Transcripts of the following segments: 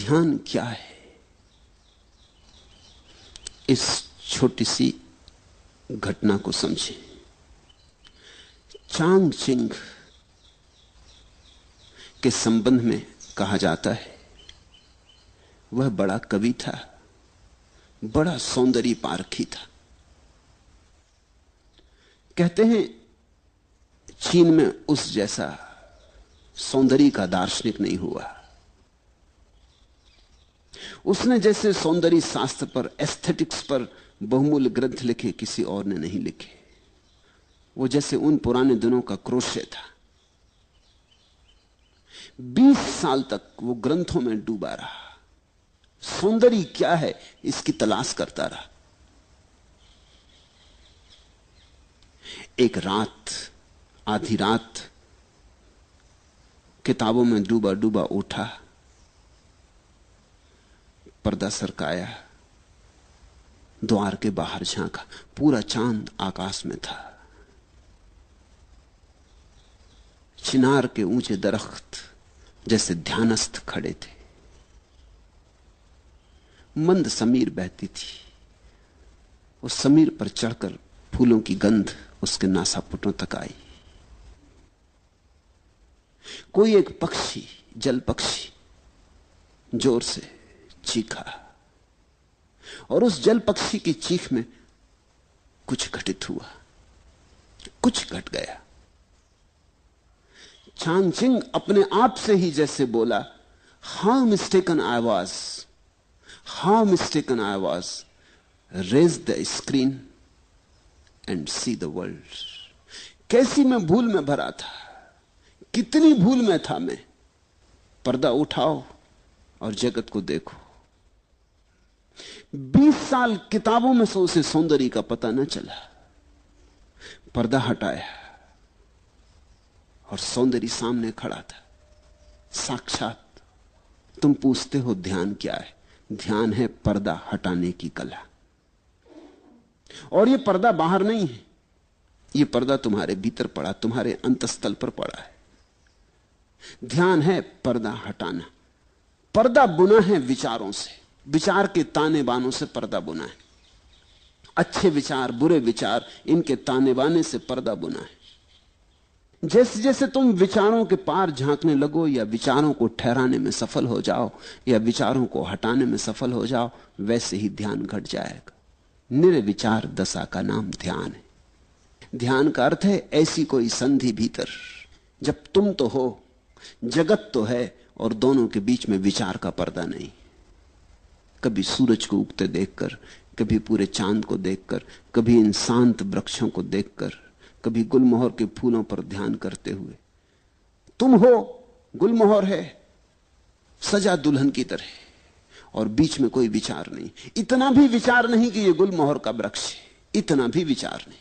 ध्यान क्या है, इस छोटी सी घटना को समझें। चांग चिंग के संबंध में कहा जाता है वह बड़ा कवि था, बड़ा सौंदर्य पारखी था। कहते हैं चीन में उस जैसा सौंदर्य का दार्शनिक नहीं हुआ। उसने जैसे सौंदर्य शास्त्र पर, एस्थेटिक्स पर बहुमूल्य ग्रंथ लिखे किसी और ने नहीं लिखे। वो जैसे उन पुराने दिनों का क्रोशे था। 20 साल तक वो ग्रंथों में डूबा रहा, सौंदर्य क्या है इसकी तलाश करता रहा। एक रात, आधी रात, किताबों में डूबा डूबा उठा, पर्दा सरकाया, द्वार के बाहर झांका, पूरा चांद आकाश में था। चिनार के ऊंचे दरख्त जैसे ध्यानस्थ खड़े थे। मंद समीर बहती थी। उस समीर पर चढ़कर फूलों की गंध उसके नासापुटों तक आई। कोई एक पक्षी, जल पक्षी, जोर से चीखा और उस जल पक्षी की चीख में कुछ घटित हुआ, कुछ घट गया। चांगचिंग अपने आप से ही जैसे बोला, how mistaken I was, how mistaken I was, raise the screen and see the world. कैसी मैं भूल में भरा था, कितनी भूल में था मैं। पर्दा उठाओ और जगत को देखो। 20 साल किताबों में से उसे सौंदर्य का पता न चला। पर्दा हटाया और सौंदर्य सामने खड़ा था, साक्षात। तुम पूछते हो ध्यान क्या है? ध्यान है पर्दा हटाने की कला। और यह पर्दा बाहर नहीं है, यह पर्दा तुम्हारे भीतर पड़ा, तुम्हारे अंतस्थल पर पड़ा है। ध्यान है पर्दा हटाना। पर्दा बुना है विचारों से, विचार के ताने बानों से पर्दा बुना है। अच्छे विचार, बुरे विचार, इनके ताने बाने से पर्दा बुना है। जैसे जैसे तुम विचारों के पार झांकने लगो, या विचारों को ठहराने में सफल हो जाओ, या विचारों को हटाने में सफल हो जाओ, वैसे ही ध्यान घट जाएगा। निर्विचार दशा का नाम ध्यान है। ध्यान का अर्थ है ऐसी कोई संधि भीतर, जब तुम तो हो, जगत तो है, और दोनों के बीच में विचार का पर्दा नहीं। कभी सूरज को उगते देखकर, कभी पूरे चांद को देखकर, कभी इन शांत वृक्षों को देखकर, कभी गुलमोहर के फूलों पर ध्यान करते हुए। तुम हो, गुलमोहर है, सजा दुल्हन की तरह, और बीच में कोई विचार नहीं। इतना भी विचार नहीं कि यह गुलमोहर का वृक्ष है, इतना भी विचार नहीं।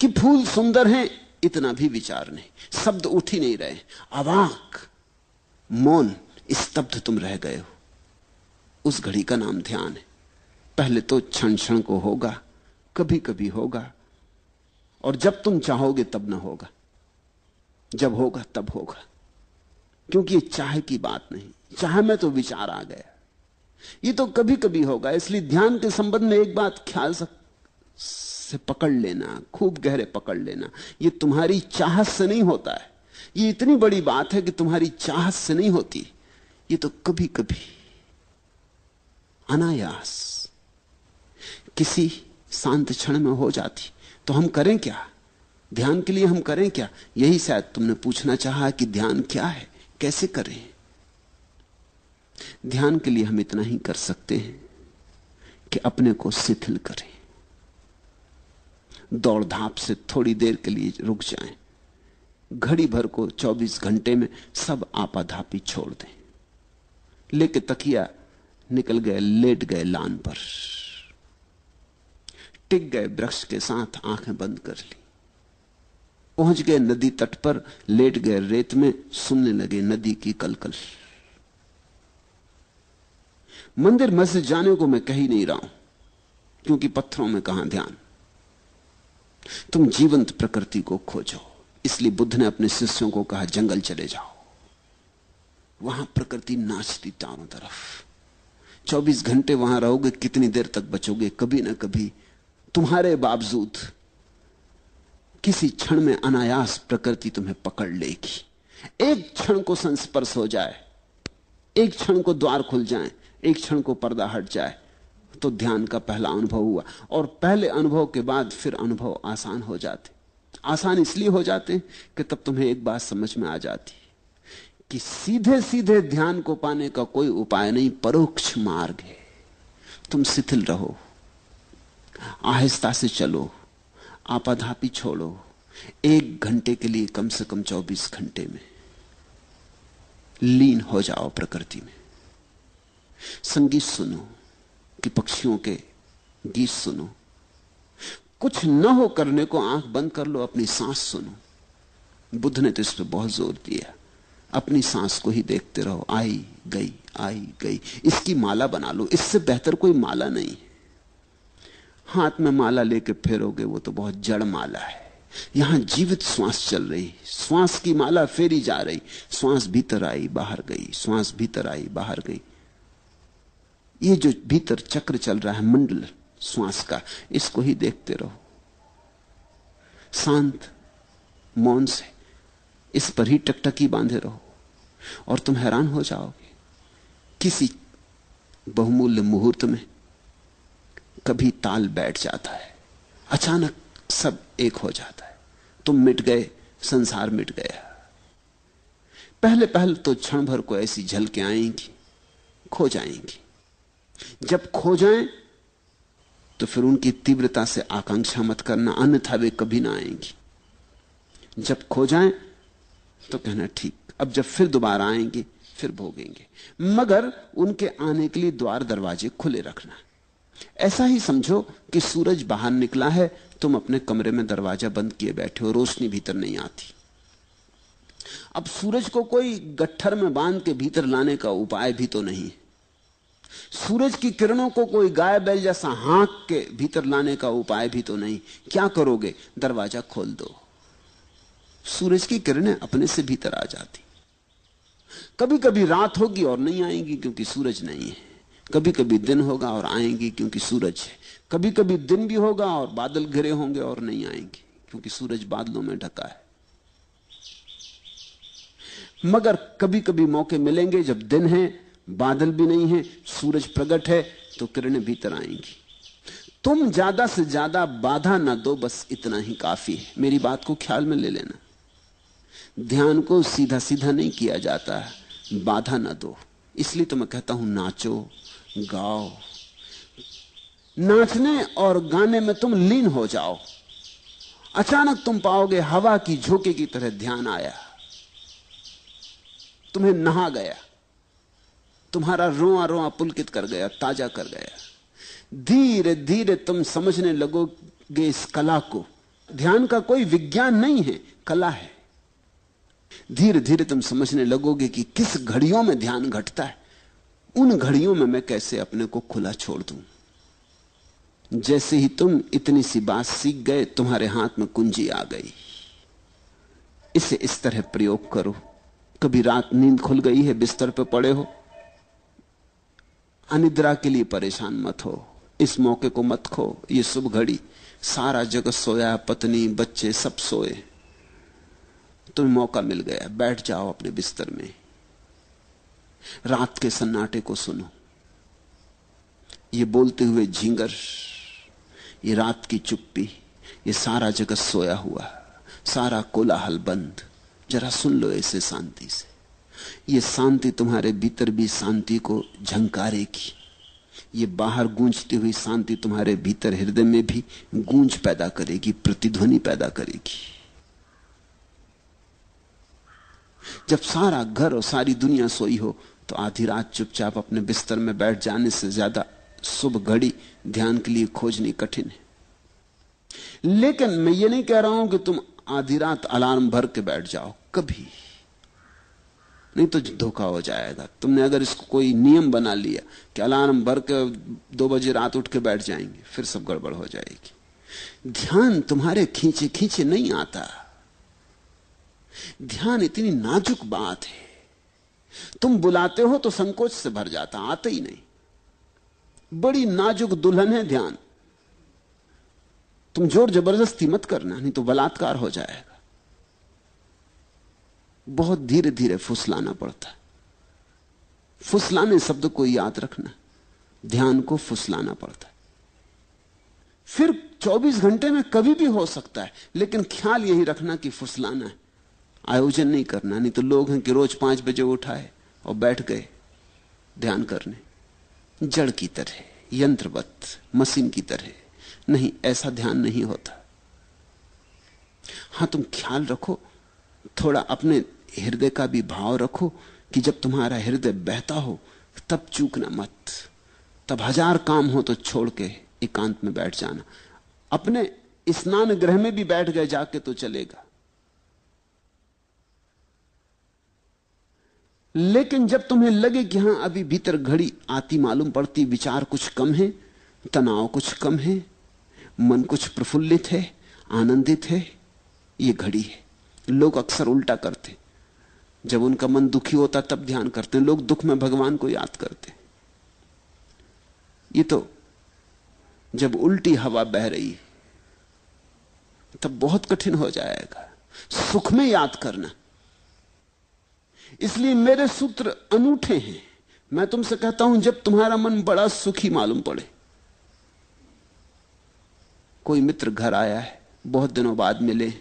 कि फूल सुंदर हैं, इतना भी विचार नहीं। शब्द उठ ही नहीं रहे, अवाक, मौन, स्तब्ध तुम रह गए हो। उस घड़ी का नाम ध्यान है। पहले तो क्षण क्षण को होगा, कभी कभी होगा, और जब तुम चाहोगे तब ना होगा, जब होगा तब होगा। क्योंकि ये चाह की बात नहीं, चाह में तो विचार आ गया। ये तो कभी कभी होगा। इसलिए ध्यान के संबंध में एक बात ख्याल से पकड़ लेना, खूब गहरे पकड़ लेना, ये तुम्हारी चाहत से नहीं होता है। ये इतनी बड़ी बात है कि तुम्हारी चाहत से नहीं होती, ये तो कभी कभी अनायास किसी शांत क्षण में हो जाती। तो हम करें क्या? ध्यान के लिए हम करें क्या? यही शायद तुमने पूछना चाहा कि ध्यान क्या है, कैसे करें। ध्यान के लिए हम इतना ही कर सकते हैं कि अपने को शिथिल करें, दौड़ धाप से थोड़ी देर के लिए रुक जाएं, घड़ी भर को 24 घंटे में सब आपाधापी छोड़ दें। लेके तकिया निकल गए, लेट गए लान पर, टिक गए वृक्ष के साथ, आंखें बंद कर ली, पहुंच गए नदी तट पर, लेट गए रेत में, सुनने लगे नदी की कलकल। मंदिर मस्जिद जाने को मैं कह ही नहीं रहा हूं, क्योंकि पत्थरों में कहां ध्यान। तुम जीवंत प्रकृति को खोजो। इसलिए बुद्ध ने अपने शिष्यों को कहा, जंगल चले जाओ, वहां प्रकृति नाचती चारों तरफ। 24 घंटे वहां रहोगे, कितनी देर तक बचोगे? कभी ना कभी तुम्हारे बावजूद किसी क्षण में अनायास प्रकृति तुम्हें पकड़ लेगी। एक क्षण को संस्पर्श हो जाए, एक क्षण को द्वार खुल जाए, एक क्षण को पर्दा हट जाए, तो ध्यान का पहला अनुभव हुआ। और पहले अनुभव के बाद फिर अनुभव आसान हो जाते। आसान इसलिए हो जाते कि तब तुम्हें एक बात समझ में आ जाती कि सीधे सीधे ध्यान को पाने का कोई उपाय नहीं, परोक्ष मार्ग है। तुम शिथिल रहो, आहिस्ता से चलो, आपाधापी छोड़ो। 1 घंटे के लिए कम से कम 24 घंटे में लीन हो जाओ प्रकृति में। संगीत सुनो कि पक्षियों के गीत सुनो। कुछ न हो करने को आंख बंद कर लो, अपनी सांस सुनो। बुद्ध ने तो इस पर बहुत जोर दिया, अपनी सांस को ही देखते रहो। आई गई, आई गई, इसकी माला बना लो। इससे बेहतर कोई माला नहीं है। हाथ में माला लेके फेरोगे वो तो बहुत जड़ माला है। यहां जीवित श्वास चल रही, श्वास की माला फेरी जा रही। श्वास भीतर आई, बाहर गई, श्वास भीतर आई, बाहर गई। ये जो भीतर चक्र चल रहा है मंडल श्वास का, इसको ही देखते रहो शांत मौन से। इस पर ही टकटकी बांधे रहो और तुम हैरान हो जाओगे। किसी बहुमूल्य मुहूर्त में कभी ताल बैठ जाता है, अचानक सब एक हो जाता है। तुम मिट गए, संसार मिट गया। पहले पहले तो क्षण भर को ऐसी झलकें आएंगी, खो जाएंगी। जब खो जाएं तो फिर उनकी तीव्रता से आकांक्षा मत करना, अन्यथा वे कभी ना आएंगी। जब खो जाएं तो कहना ठीक, अब जब फिर दोबारा आएंगे फिर भोगेंगे। मगर उनके आने के लिए द्वार दरवाजे खुले रखना। ऐसा ही समझो कि सूरज बाहर निकला है, तुम अपने कमरे में दरवाजा बंद किए बैठे हो, रोशनी भीतर नहीं आती। अब सूरज को कोई गट्ठर में बांध के भीतर लाने का उपाय भी तो नहीं है। सूरज की किरणों को कोई गाय बैल जैसा हाँक के भीतर लाने का उपाय भी तो नहीं। क्या करोगे? दरवाजा खोल दो, सूरज की किरणें अपने से भीतर आ जाती। कभी कभी रात होगी और नहीं आएंगी क्योंकि सूरज नहीं है। कभी कभी दिन होगा और आएंगी क्योंकि सूरज है। कभी कभी दिन भी होगा और बादल घिरे होंगे और नहीं आएंगे क्योंकि सूरज बादलों में ढका है। मगर कभी कभी मौके मिलेंगे जब दिन है, बादल भी नहीं है, सूरज प्रकट है, तो किरणें भीतर आएंगी। तुम ज्यादा से ज्यादा बाधा ना दो, बस इतना ही काफी है। मेरी बात को ख्याल में ले लेना। ध्यान को सीधा सीधा नहीं किया जाता, बाधा ना दो। इसलिए तो मैं कहता हूं नाचो, गाओ। नाचने और गाने में तुम लीन हो जाओ। अचानक तुम पाओगे हवा की झोंके की तरह ध्यान आया, तुम्हें नहा गया, तुम्हारा रोआ रोआ पुलकित कर गया, ताजा कर गया। धीरे धीरे तुम समझने लगोगे इस कला को। ध्यान का कोई विज्ञान नहीं है, कला है। धीरे धीरे तुम समझने लगोगे कि किस घड़ियों में ध्यान घटता है। उन घड़ियों में मैं कैसे अपने को खुला छोड़ दूं। जैसे ही तुम इतनी सी बात सीख गए, तुम्हारे हाथ में कुंजी आ गई। इसे इस तरह प्रयोग करो। कभी रात नींद खुल गई है, बिस्तर पे पड़े हो, अनिद्रा के लिए परेशान मत हो। इस मौके को मत खो। ये शुभ घड़ी, सारा जगत सोया, पत्नी बच्चे सब सोए, तुम्हें मौका मिल गया। बैठ जाओ अपने बिस्तर में, रात के सन्नाटे को सुनो। ये बोलते हुए झींगर, ये रात की चुप्पी, ये सारा जगत सोया हुआ, सारा कोलाहल बंद। जरा सुन लो ऐसे शांति से। ये शांति तुम्हारे भीतर भी शांति को झंकारेगी। ये बाहर गूंजती हुई शांति तुम्हारे भीतर हृदय में भी गूंज पैदा करेगी, प्रतिध्वनि पैदा करेगी। जब सारा घर और सारी दुनिया सोई हो तो आधी रात चुपचाप अपने बिस्तर में बैठ जाने से ज्यादा शुभ घड़ी ध्यान के लिए खोजनी कठिन है। लेकिन मैं ये नहीं कह रहा हूं कि तुम आधी रात अलार्म भर के बैठ जाओ, कभी नहीं, तो धोखा हो जाएगा। तुमने अगर इसको कोई नियम बना लिया कि अलार्म भर के 2 बजे रात उठ के बैठ जाएंगे, फिर सब गड़बड़ हो जाएगी। ध्यान तुम्हारे खींचे खींचे नहीं आता। ध्यान इतनी नाजुक बात है, तुम बुलाते हो तो संकोच से भर जाता, आते ही नहीं। बड़ी नाजुक दुल्हन है ध्यान, तुम जोर जबरदस्ती मत करना, नहीं तो बलात्कार हो जाएगा। बहुत धीरे धीरे फुसलाना पड़ता है। फुसलाने शब्द को याद रखना, ध्यान को फुसलाना पड़ता है। फिर 24 घंटे में कभी भी हो सकता है, लेकिन ख्याल यही रखना कि फुसलाना है, आयोजन नहीं करना। नहीं तो लोग हैं कि रोज 5 बजे उठाए और बैठ गए ध्यान करने, जड़ की तरह, यंत्रवत, मशीन की तरह। नहीं, ऐसा ध्यान नहीं होता। हां, तुम ख्याल रखो, थोड़ा अपने हृदय का भी भाव रखो कि जब तुम्हारा हृदय बहता हो तब चूकना मत। तब 1000 काम हो तो छोड़ के एकांत में बैठ जाना। अपने स्नान गृह में भी बैठ गए जाके तो चलेगा, लेकिन जब तुम्हें लगे कि हां अभी भीतर घड़ी आती मालूम पड़ती, विचार कुछ कम है, तनाव कुछ कम है, मन कुछ प्रफुल्लित है, आनंदित है, ये घड़ी है। लोग अक्सर उल्टा करते, जब उनका मन दुखी होता तब ध्यान करते हैं। लोग दुख में भगवान को याद करते। ये तो जब उल्टी हवा बह रही है तब बहुत कठिन हो जाएगा सुख में याद करना। इसलिए मेरे सूत्र अनूठे हैं। मैं तुमसे कहता हूं, जब तुम्हारा मन बड़ा सुखी मालूम पड़े, कोई मित्र घर आया है, बहुत दिनों बाद मिले,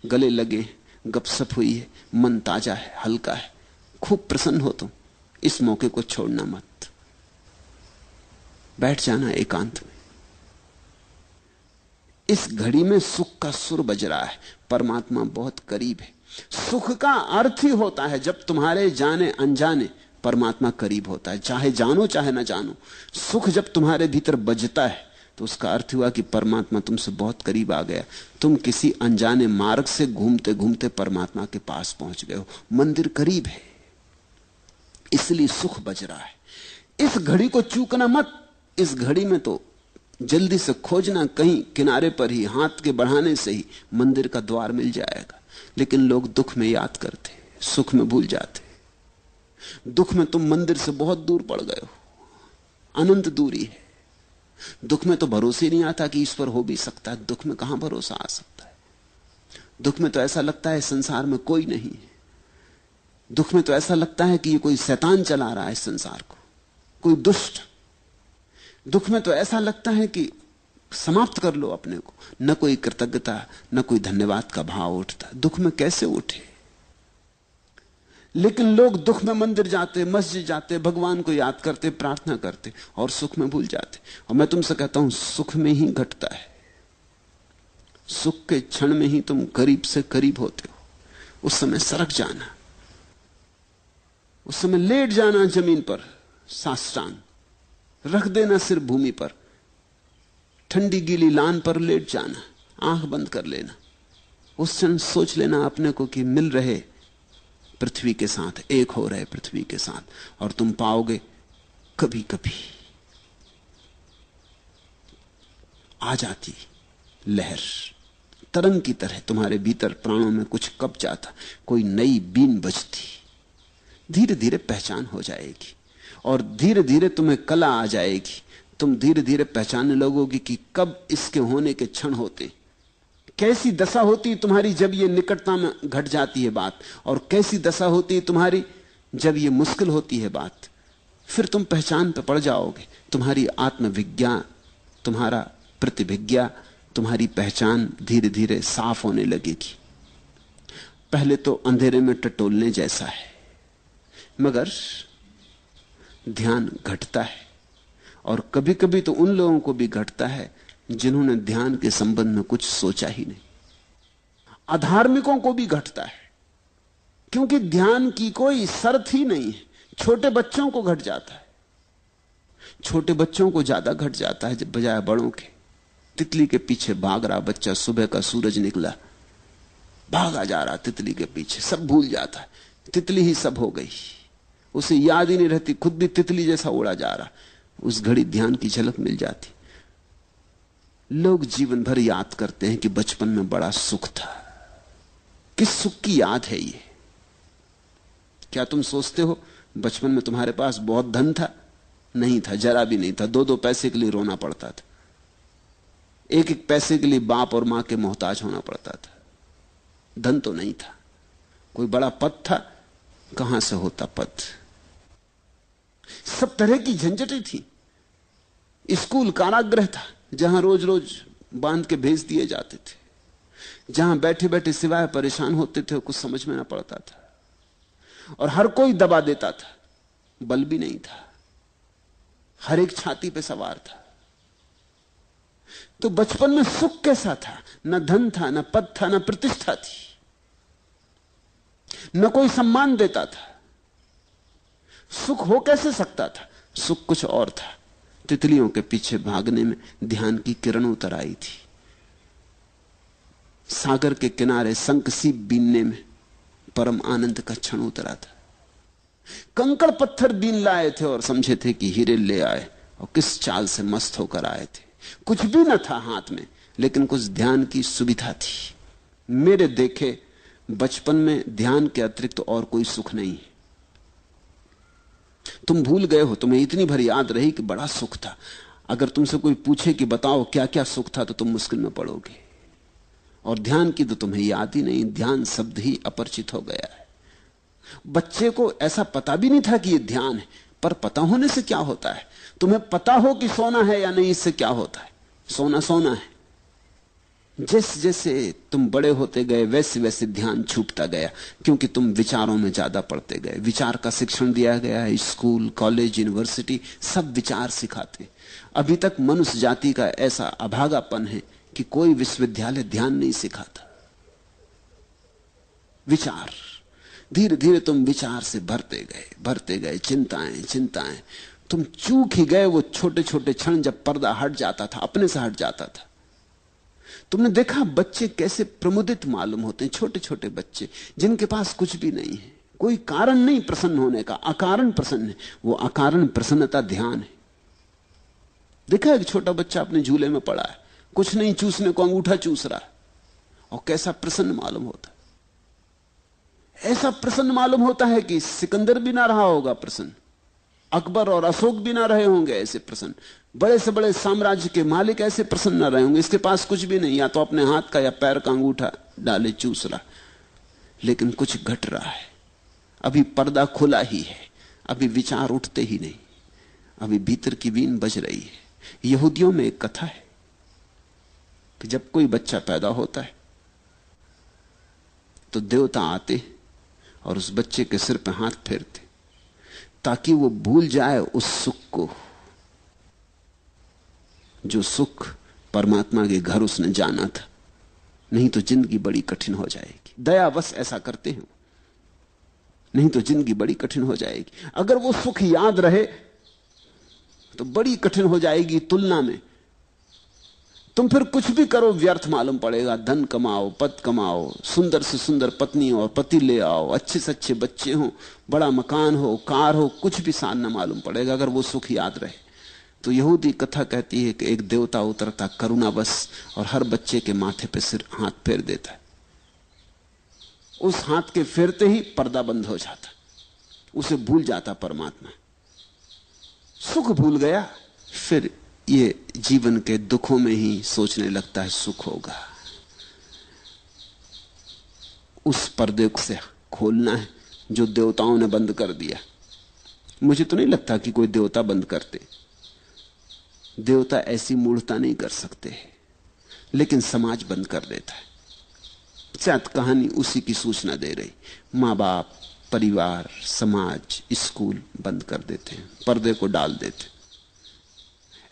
गले लगे, गपशप हुई है, मन ताजा है, हल्का है, खूब प्रसन्न हो तुम, इस मौके को छोड़ना मत। बैठ जाना एकांत में। इस घड़ी में सुख का सुर बज रहा है, परमात्मा बहुत करीब है। सुख का अर्थ ही होता है जब तुम्हारे जाने अनजाने परमात्मा करीब होता है, चाहे जानो चाहे ना जानो। सुख जब तुम्हारे भीतर बजता है तो उसका अर्थ हुआ कि परमात्मा तुमसे बहुत करीब आ गया। तुम किसी अनजाने मार्ग से घूमते घूमते परमात्मा के पास पहुंच गए हो। मंदिर करीब है, इसलिए सुख बज रहा है। इस घड़ी को चूकना मत। इस घड़ी में तो जल्दी से खोजना, कहीं किनारे पर ही, हाथ के बढ़ाने से ही मंदिर का द्वार मिल जाएगा। लेकिन लोग दुख में याद करते, सुख में भूल जाते। दुख में तुम मंदिर से बहुत दूर पड़ गए हो, अनंत दूरी है। दुख में तो भरोसा ही नहीं आता कि ईश्वर हो भी सकता है। दुख में कहां भरोसा आ सकता है? दुख में तो ऐसा लगता है संसार में कोई नहीं है। दुख में तो ऐसा लगता है कि ये कोई शैतान चला रहा है इस संसार को, कोई दुष्ट। दुख में तो ऐसा लगता है कि समाप्त कर लो अपने को। न कोई कृतज्ञता, न कोई धन्यवाद का भाव उठता। दुख में कैसे उठे? लेकिन लोग दुख में मंदिर जाते, मस्जिद जाते, भगवान को याद करते, प्रार्थना करते और सुख में भूल जाते। और मैं तुमसे कहता हूं, सुख में ही घटता है। सुख के क्षण में ही तुम करीब से करीब होते हो। उस समय सरक जाना, उस समय लेट जाना जमीन पर, साष्टांग रख देना सिर भूमि पर, ठंडी गीली लान पर लेट जाना, आंख बंद कर लेना। उस क्षण सोच लेना अपने को कि मिल रहे पृथ्वी के साथ, एक हो रहे पृथ्वी के साथ। और तुम पाओगे कभी कभी आ जाती लहर, तरंग की तरह तुम्हारे भीतर प्राणों में कुछ कब जाता, कोई नई बीन बजती। धीरे धीरे पहचान हो जाएगी और धीरे धीरे तुम्हें कला आ जाएगी। तुम धीरे धीरे पहचानने लगोगे कि कब इसके होने के क्षण होते, कैसी दशा होती तुम्हारी जब ये निकटता में घट जाती है बात, और कैसी दशा होती है तुम्हारी जब ये मुश्किल होती है बात। फिर तुम पहचान पे पड़ जाओगे। तुम्हारी आत्मविज्ञा, तुम्हारा प्रतिभिज्ञा, तुम्हारी पहचान धीरे धीरे साफ होने लगेगी। पहले तो अंधेरे में टटोलने जैसा है, मगर ध्यान घटता है। और कभी कभी तो उन लोगों को भी घटता है जिन्होंने ध्यान के संबंध में कुछ सोचा ही नहीं। अधार्मिकों को भी घटता है, क्योंकि ध्यान की कोई शर्त ही नहीं है। छोटे बच्चों को घट जाता है, छोटे बच्चों को ज्यादा घट जाता है जब बजाय बड़ों के। तितली के पीछे भाग रहा बच्चा, सुबह का सूरज निकला, भागा जा रहा तितली के पीछे, सब भूल जाता है, तितली ही सब हो गई, उसे याद ही नहीं रहती, खुद भी तितली जैसा उड़ा जा रहा। उस घड़ी ध्यान की झलक मिल जाती। लोग जीवन भर याद करते हैं कि बचपन में बड़ा सुख था। किस सुख की याद है ये? क्या तुम सोचते हो बचपन में तुम्हारे पास बहुत धन था? नहीं था, जरा भी नहीं था। 2-2 पैसे के लिए रोना पड़ता था, 1-1 पैसे के लिए बाप और मां के मोहताज होना पड़ता था। धन तो नहीं था। कोई बड़ा पद था? कहां से होता पद? सब तरह की झंझटें थी। स्कूल कारागृह था, जहां रोज रोज बांध के भेज दिए जाते थे, जहां बैठे बैठे सिवाय परेशान होते थे, कुछ समझ में ना पड़ता था, और हर कोई दबा देता था। बल भी नहीं था, हर एक छाती पे सवार था। तो बचपन में सुख कैसा था? न धन था, न पद था, न प्रतिष्ठा थी, न कोई सम्मान देता था। सुख हो कैसे सकता था? सुख कुछ और था। तितलियों के पीछे भागने में ध्यान की किरण उतर आई थी। सागर के किनारे शंखसीप बीनने में परम आनंद का क्षण उतरा था। कंकड़ पत्थर बीन लाए थे और समझे थे कि हीरे ले आए, और किस चाल से मस्त होकर आए थे। कुछ भी न था हाथ में, लेकिन कुछ ध्यान की सुविधा थी। मेरे देखे बचपन में ध्यान के अतिरिक्त और कोई सुख नहीं है। तुम भूल गए हो, तुम्हें इतनी भर याद रही कि बड़ा सुख था। अगर तुमसे कोई पूछे कि बताओ क्या क्या सुख था, तो तुम मुश्किल में पड़ोगे। और ध्यान की तो तुम्हें याद ही नहीं, ध्यान शब्द ही अपरिचित हो गया है। बच्चे को ऐसा पता भी नहीं था कि यह ध्यान है, पर पता होने से क्या होता है? तुम्हें पता हो कि सोना है या नहीं, इससे क्या होता है? सोना सोना है। जैसे जैसे तुम बड़े होते गए, वैसे वैसे ध्यान छूटता गया, क्योंकि तुम विचारों में ज्यादा पड़ते गए। विचार का शिक्षण दिया गया है, स्कूल, कॉलेज, यूनिवर्सिटी सब विचार सिखाते। अभी तक मनुष्य जाति का ऐसा अभागापन है कि कोई विश्वविद्यालय ध्यान नहीं सिखाता। विचार, धीरे धीरे तुम विचार से भरते गए, चिंताएं चिंताएं। तुम चूक ही गए वो छोटे छोटे क्षण जब पर्दा हट जाता था, अपने से हट जाता था। तुमने देखा बच्चे कैसे प्रमुदित मालूम होते हैं, छोटे छोटे बच्चे जिनके पास कुछ भी नहीं है, कोई कारण नहीं प्रसन्न होने का, अकारण प्रसन्न है। वो अकारण प्रसन्नता ध्यान है। देखा एक छोटा बच्चा अपने झूले में पड़ा है, कुछ नहीं चूसने को अंगूठा चूस रहा है, और कैसा प्रसन्न मालूम होता है। ऐसा प्रसन्न मालूम होता है कि सिकंदर भी ना रहा होगा प्रसन्न, अकबर और अशोक भी ना रहे होंगे ऐसे प्रसन्न, बड़े से बड़े साम्राज्य के मालिक ऐसे प्रसन्न ना रहे होंगे। इसके पास कुछ भी नहीं, या तो अपने हाथ का या पैर का अंगूठा डाले चूस रहा, लेकिन कुछ घट रहा है। अभी पर्दा खुला ही है, अभी विचार उठते ही नहीं, अभी भीतर की वीण बज रही है। यहूदियों में एक कथा है कि जब कोई बच्चा पैदा होता है तो देवता आते और उस बच्चे के सिर पे हाथ फेरते, ताकि वो भूल जाए उस सुख को, जो सुख परमात्मा के घर उसने जाना था। नहीं तो जिंदगी बड़ी कठिन हो जाएगी। दयावश ऐसा करते हैं, नहीं तो जिंदगी बड़ी कठिन हो जाएगी। अगर वो सुख याद रहे तो बड़ी कठिन हो जाएगी तुलना में। तुम फिर कुछ भी करो व्यर्थ मालूम पड़ेगा। धन कमाओ, पद कमाओ, सुंदर से सुंदर पत्नी और पति ले आओ, अच्छे से अच्छे बच्चे हो, बड़ा मकान हो, कार हो, कुछ भी सान न मालूम पड़ेगा अगर वो सुख याद रहे। तो यहूदी कथा कहती है कि एक देवता उतरता करुणावश और हर बच्चे के माथे पे सिर हाथ फेर देता है। उस हाथ के फेरते ही पर्दा बंद हो जाता, उसे भूल जाता परमात्मा, सुख भूल गया। फिर ये जीवन के दुखों में ही सोचने लगता है सुख होगा। उस पर्दे को से खोलना है जो देवताओं ने बंद कर दिया। मुझे तो नहीं लगता कि कोई देवता बंद करते, देवता ऐसी मूढ़ता नहीं कर सकते, लेकिन समाज बंद कर देता है। शायद कहानी उसी की सूचना दे रही। माँ बाप, परिवार, समाज, स्कूल बंद कर देते हैं, पर्दे को डाल देते,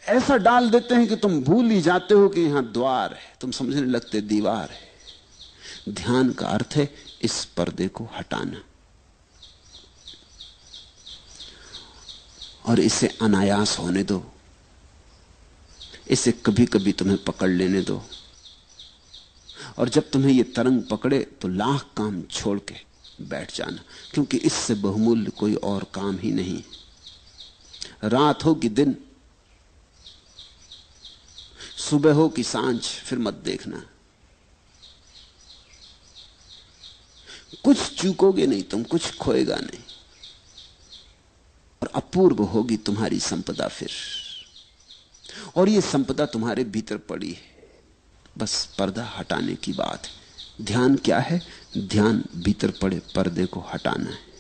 ऐसा डाल देते हैं कि तुम भूल ही जाते हो कि यहां द्वार है, तुम समझने लगते दीवार है। ध्यान का अर्थ है इस पर्दे को हटाना, और इसे अनायास होने दो, इसे कभी कभी तुम्हें पकड़ लेने दो। और जब तुम्हें यह तरंग पकड़े तो लाख काम छोड़ के बैठ जाना, क्योंकि इससे बहुमूल्य कोई और काम ही नहीं। रात हो कि दिन, सुबह हो कि सांझ, फिर मत देखना। कुछ चूकोगे नहीं तुम, कुछ खोएगा नहीं। और अपूर्व होगी तुम्हारी संपदा फिर। और ये संपदा तुम्हारे भीतर पड़ी है, बस पर्दा हटाने की बात है। ध्यान क्या है? ध्यान भीतर पड़े पर्दे को हटाना है।